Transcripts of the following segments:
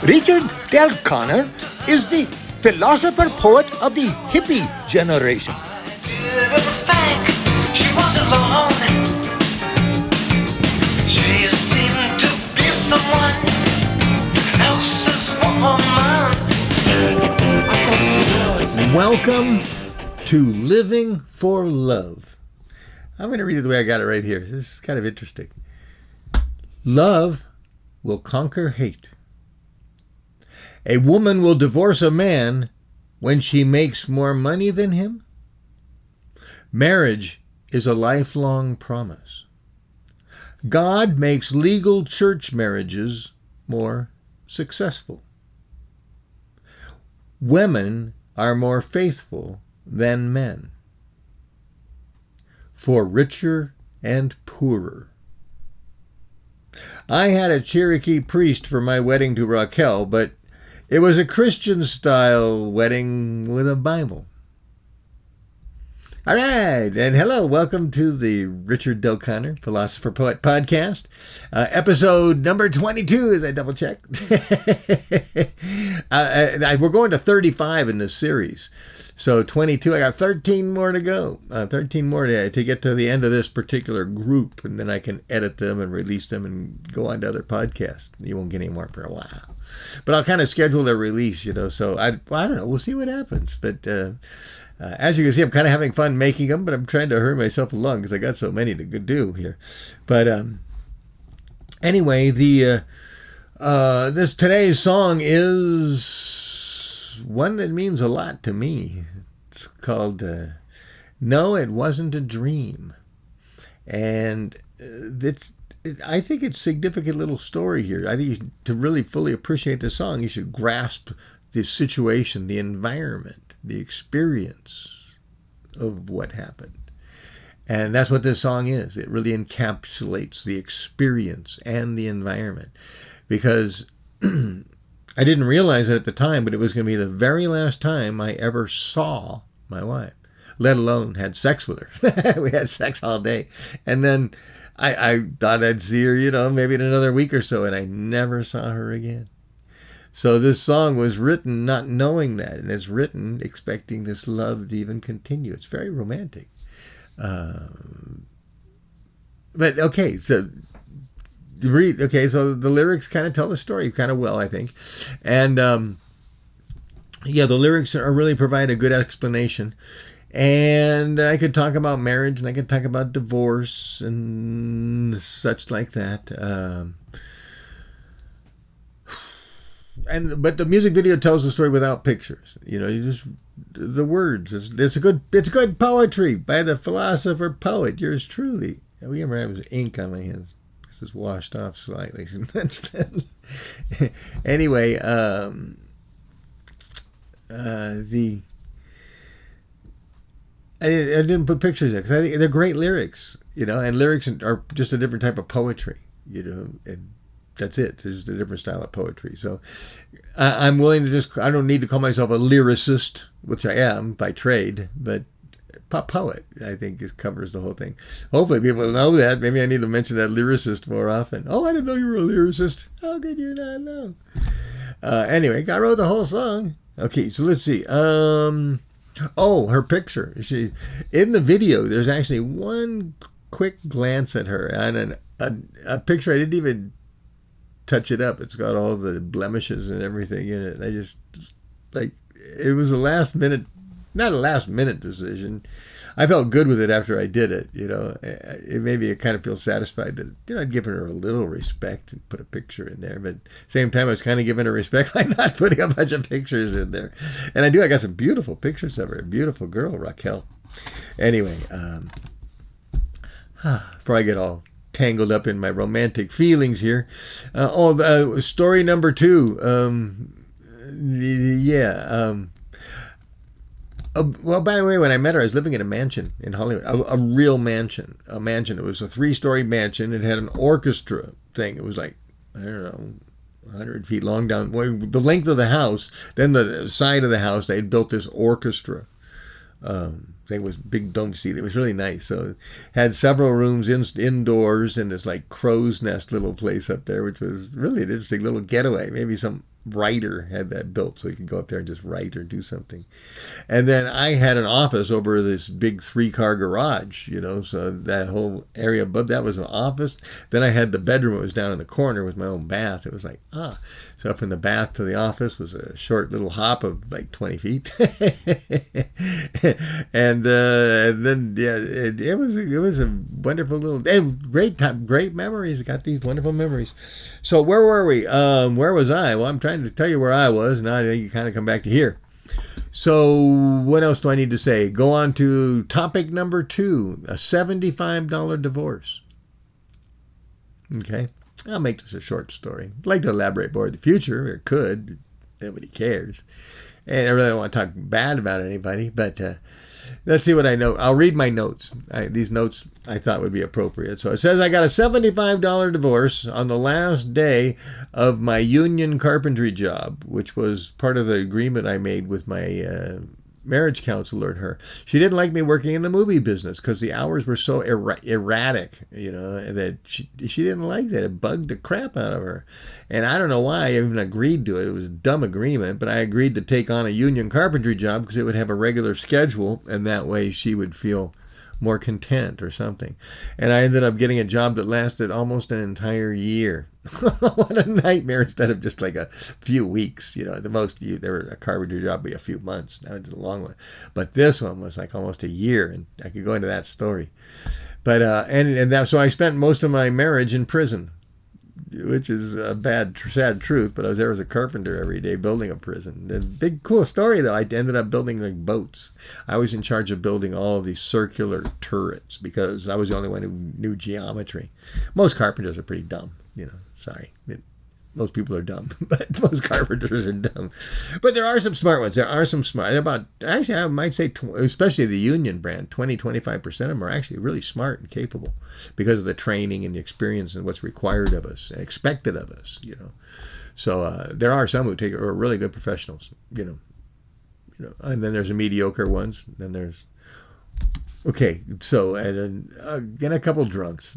Richard Del Connor is the philosopher poet of the hippie generation. Welcome to Living for Love. I'm going to read it the way I got it right here. This is kind of interesting. Love will conquer hate. A woman will divorce a man when she makes more money than him. Marriage is a lifelong promise. God makes legal church marriages more successful. Women are more faithful than men, for richer and poorer. I had a Cherokee priest for my wedding to Raquel, but it was a Christian-style wedding with a Bible. All right, and hello, welcome to the Richard Del Connor Philosopher Poet podcast, episode number 22, as I double-checked. We're going to 35 in this series, so 22, I got 13 more to go, 13 more to get to the end of this particular group, and then I can edit them and release them and go on to other podcasts. You won't get any more for a while. But I'll kind of schedule their release, so I don't know, we'll see what happens, but as you can see, I'm kind of having fun making them, but I'm trying to hurry myself along because I got so many to do here. But anyway, this today's song is one that means a lot to me. It's called "No, It Wasn't a Dream," and I think it's a significant little story here. I think to really fully appreciate the song, you should grasp the situation, the environment, the experience of what happened. And that's what this song is. It really encapsulates the experience and the environment. Because I didn't realize it at the time, but it was going to be the very last time I ever saw my wife, let alone had sex with her. We had sex all day. And then I thought I'd see her, maybe in another week or so, and I never saw her again. So this song was written not knowing that, and it's written expecting this love to even continue. It's very romantic. But okay, so the lyrics kind of tell the story kind of well, I think. And the lyrics really provide a good explanation. And I could talk about marriage, and I could talk about divorce and such like that. But the music video tells the story without pictures. You just the words. It's good poetry by the philosopher poet. Yours truly. We ever have ink on my hands. This is washed off slightly. Anyway, I didn't put pictures there because I think they're great lyrics. And lyrics are just a different type of poetry. And that's it. There's a different style of poetry. So I'm willing to I don't need to call myself a lyricist, which I am by trade, but poet, I think, covers the whole thing. Hopefully people know that. Maybe I need to mention that lyricist more often. Oh, I didn't know you were a lyricist. How could you not know? Anyway, I wrote the whole song. Okay, so let's see. Her picture. In the video, there's actually one quick glance at her and a picture I didn't even touch it up. It's got all the blemishes and everything in it. I just it was not a last minute decision. I felt good with it after I did it. It made me kind of feel satisfied that I'd given her a little respect and put a picture in there. But at the same time, I was kind of giving her respect by not putting a bunch of pictures in there. And I got some beautiful pictures of her. A beautiful girl, Raquel. Anyway, before I get all tangled up in my romantic feelings here. Story number 2. Well, by the way, when I met her, I was living in a mansion in Hollywood, a real mansion, It was a 3-story mansion. It had an orchestra thing. It was like, I don't know, 100 feet long down the length of the house. Then the side of the house, they had built this orchestra. Thing was big dome seat. It was really nice. So it had several rooms indoors in this like crow's nest little place up there, which was really an interesting little getaway. Maybe some writer had that built so you could go up there and just write or do something. And then I had an office over this big 3-car garage, so that whole area above that was an office. Then I had the bedroom. It was down in the corner with my own bath. It was like, so from the bath to the office was a short little hop of like 20 feet. And then, yeah, it was a wonderful little, great time, great memories. I got these wonderful memories. So where were we? Where was I? Well, I'm trying to tell you where I was. Now you kind of come back to here. So what else do I need to say? Go on to topic number 2, a $75 divorce. Okay. I'll make this a short story. I'd like to elaborate more in the future, or could. Nobody cares. And I really don't want to talk bad about anybody, but let's see what I know. I'll read my notes. These notes I thought would be appropriate. So it says, I got a $75 divorce on the last day of my union carpentry job, which was part of the agreement I made with my marriage counselor and her. She didn't like me working in the movie business because the hours were so erratic, that she didn't like that. It bugged the crap out of her. And I don't know why I even agreed to it. It was a dumb agreement, but I agreed to take on a union carpentry job because it would have a regular schedule, and that way she would feel more content or something. And I ended up getting a job that lasted almost an entire year. What a nightmare, instead of just like a few weeks. The most, there were a carpentry job would be a few months. That was a long one. But this one was like almost a year, and I could go into that story. But so I spent most of my marriage in prison, which is a sad truth, but I was there as a carpenter every day building a prison. The big cool story, though, I ended up building like boats. I was in charge of building all of these circular turrets because I was the only one who knew geometry. Most carpenters are pretty dumb, sorry. Most people are dumb, but most carpenters are dumb. But there are some smart ones. Actually, I might say, especially the union brand, 20-25% of them are actually really smart and capable because of the training and the experience and what's required of us and expected of us, So there are some who are really good professionals, and then there's the mediocre ones. Then there's, so, and then a couple drunks,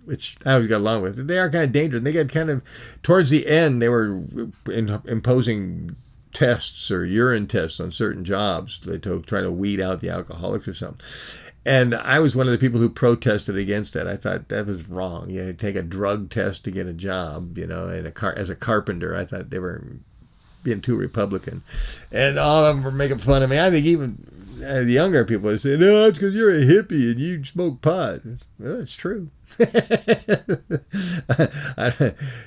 which I always got along with. They are kind of dangerous. They get kind of, towards the end, they were imposing tests or urine tests on certain jobs to try to weed out the alcoholics or something. And I was one of the people who protested against that. I thought that was wrong. You take a drug test to get a job, as a carpenter. I thought they were being too Republican. And all of them were making fun of me. I think even the younger people would say, no, it's because you're a hippie and you smoke pot. Well, it's true.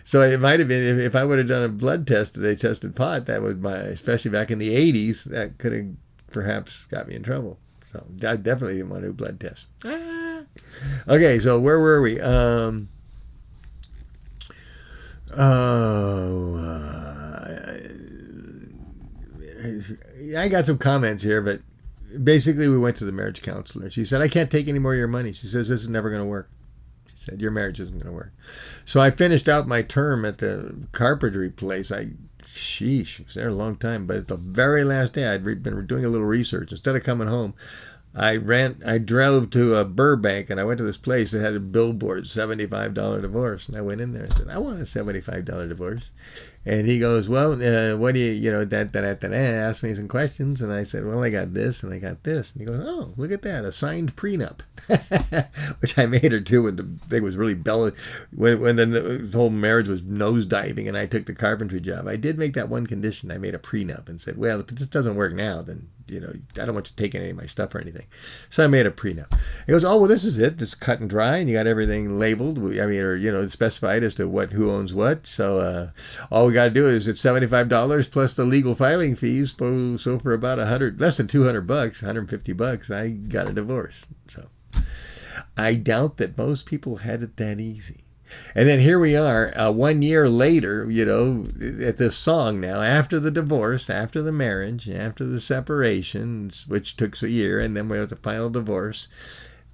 So it might have been, if I would have done a blood test and they tested pot, that would, especially back in the 80s, that could have perhaps got me in trouble. So I definitely didn't want to do blood tests. Okay, so where were we? I got some comments here, but basically we went to the marriage counselor. She said, I can't take any more of your money. She says, this is never going to work. She said, your marriage isn't going to work. So I finished out my term at the carpentry place. Sheesh, was there a long time. But at the very last day, I'd been doing a little research. Instead of coming home, I drove to Burbank, and I went to this place that had a billboard, $75 divorce. And I went in there and said, I want a $75 divorce. And he goes, well, what do you, asked me some questions. And I said, well, I got this and I got this. And he goes, oh, look at that, a signed prenup, which I made her do when the thing was really when the whole marriage was nosediving and I took the carpentry job. I did make that one condition. I made a prenup and said, well, if this doesn't work now, then, I don't want you taking any of my stuff or anything. So I made a prenup. He goes, oh, well, this is it. It's cut and dry, and you got everything labeled. Specified as to who owns what. So all we got to do is it's $75 plus the legal filing fees. So for about less than $200, $150, I got a divorce. So I doubt that most people had it that easy. And then here we are, 1 year later, at this song now, after the divorce, after the marriage, after the separation, which took a year, and then we had the final divorce.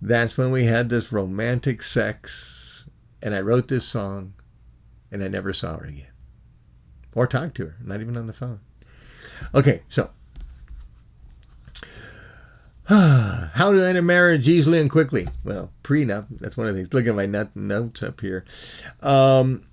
That's when we had this romantic sex, and I wrote this song, and I never saw her again. or talk to her, not even on the phone. Okay, so how to end a marriage easily and quickly. Well, prenup, that's one of the things. Look at my notes up here. And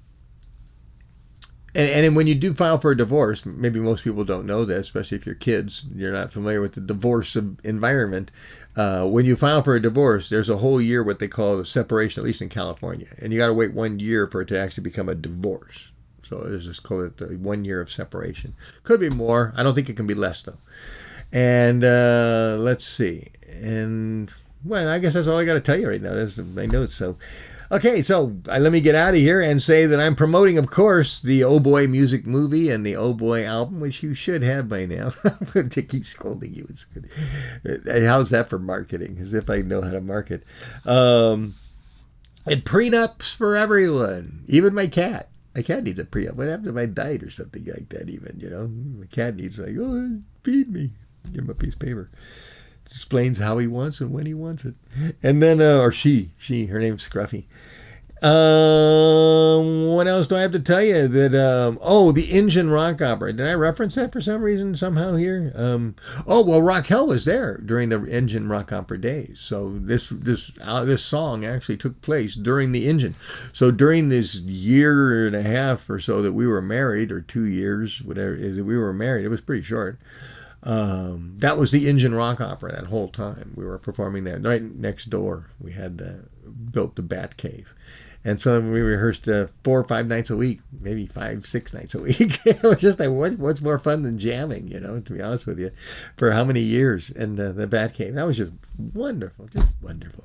when you do file for a divorce, maybe most people don't know this, especially if you're kids, you're not familiar with the divorce environment. When you file for a divorce, there's a whole year what they call the separation, at least in California. And you got to wait 1 year for it to actually become a divorce. So it's just called the 1 year of separation. Could be more. I don't think it can be less, though. And let's see. And, well, I guess that's all I got to tell you right now. That's my notes. So, okay, so let me get out of here and say that I'm promoting, of course, the Oboy music movie and the Oboy album, which you should have by now. I'm going to keep scolding you. It's good. How's that for marketing? As if I know how to market. And prenups for everyone, even my cat. My cat needs a prenup. What happened if I died or something like that even, you know? My cat needs like, oh, feed me. Give him a piece of paper. Explains how he wants and when he wants it. And then, or she, her name's Scruffy. What else do I have to tell you? That the Indian rock opera. Did I reference that for some reason somehow here? Raquel was there during the Indian rock opera days. So this song actually took place during the Indian. So during this year and a half or so that we were married, or 2 years, whatever it is, we were married. It was pretty short. That was the Indian rock opera that whole time. We were performing that right next door. We had built the Bat Cave. And so we rehearsed 4 or 5 nights a week, maybe 5, 6 nights a week. It was just like, what's more fun than jamming, you know, to be honest with you, for how many years. And the Bat Cave, that was just wonderful, just wonderful.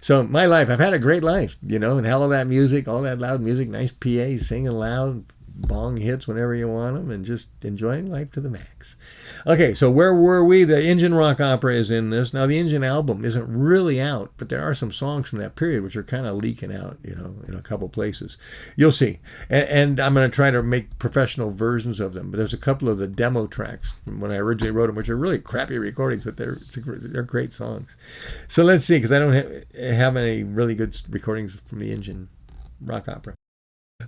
So my life, I've had a great life, you know, and all of that music, all that loud music, nice PA, singing loud, bong hits whenever you want them, and just enjoying life to the max. Okay, so where were we? The Indian rock opera is in this. Now, the Indian album isn't really out, but there are some songs from that period which are kind of leaking out, you know, in a couple places. You'll see. And I'm going to try to make professional versions of them, but there's a couple of the demo tracks from when I originally wrote them, which are really crappy recordings, but they're great songs. So let's see, because I don't have any really good recordings from the Indian rock opera.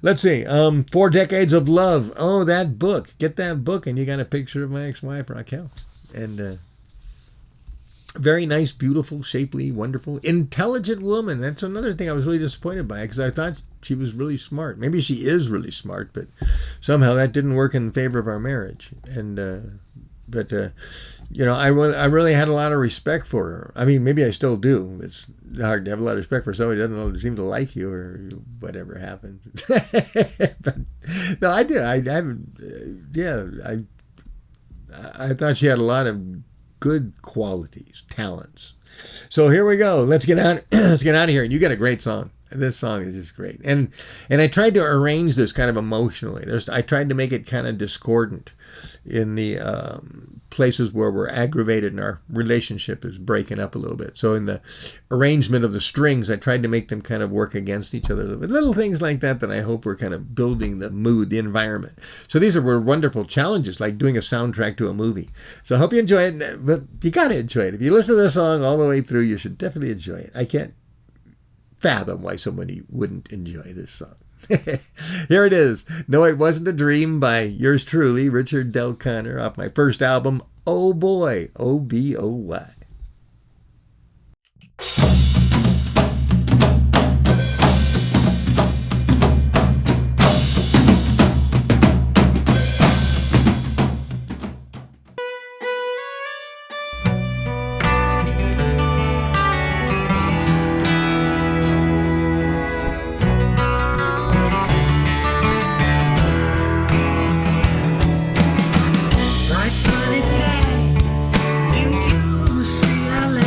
Let's see. 4 Decades of Love. Oh, that book. Get that book, and you got a picture of my ex-wife, Raquel. And very nice, beautiful, shapely, wonderful, intelligent woman. That's another thing I was really disappointed by, because I thought she was really smart. Maybe she is really smart, but somehow that didn't work in favor of our marriage. And you know, I really had a lot of respect for her. I mean, maybe I still do. It's hard to have a lot of respect for somebody who doesn't seem to like you or whatever happened. But no, I do. I thought she had a lot of good qualities, talents. So here we go. Let's get out. Let's get out of here. And you got a great song. This song is just great. And I tried to arrange this kind of emotionally. I tried to make it kind of discordant in the places where we're aggravated and our relationship is breaking up a little bit. So in the arrangement of the strings, I tried to make them kind of work against each other. Little things like that I hope were kind of building the mood, the environment. So these were wonderful challenges, like doing a soundtrack to a movie. So I hope you enjoy it, but you got to enjoy it. If you listen to this song all the way through, you should definitely enjoy it. I can't fathom why somebody wouldn't enjoy this song. Here it is. No, It Wasn't a Dream by yours truly, Richard Del Conner, off my first album, Oboy, Oboy. Bright sunny day in UCLA.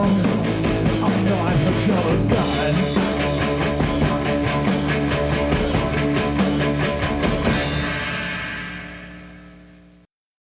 I'm not a jealous guy.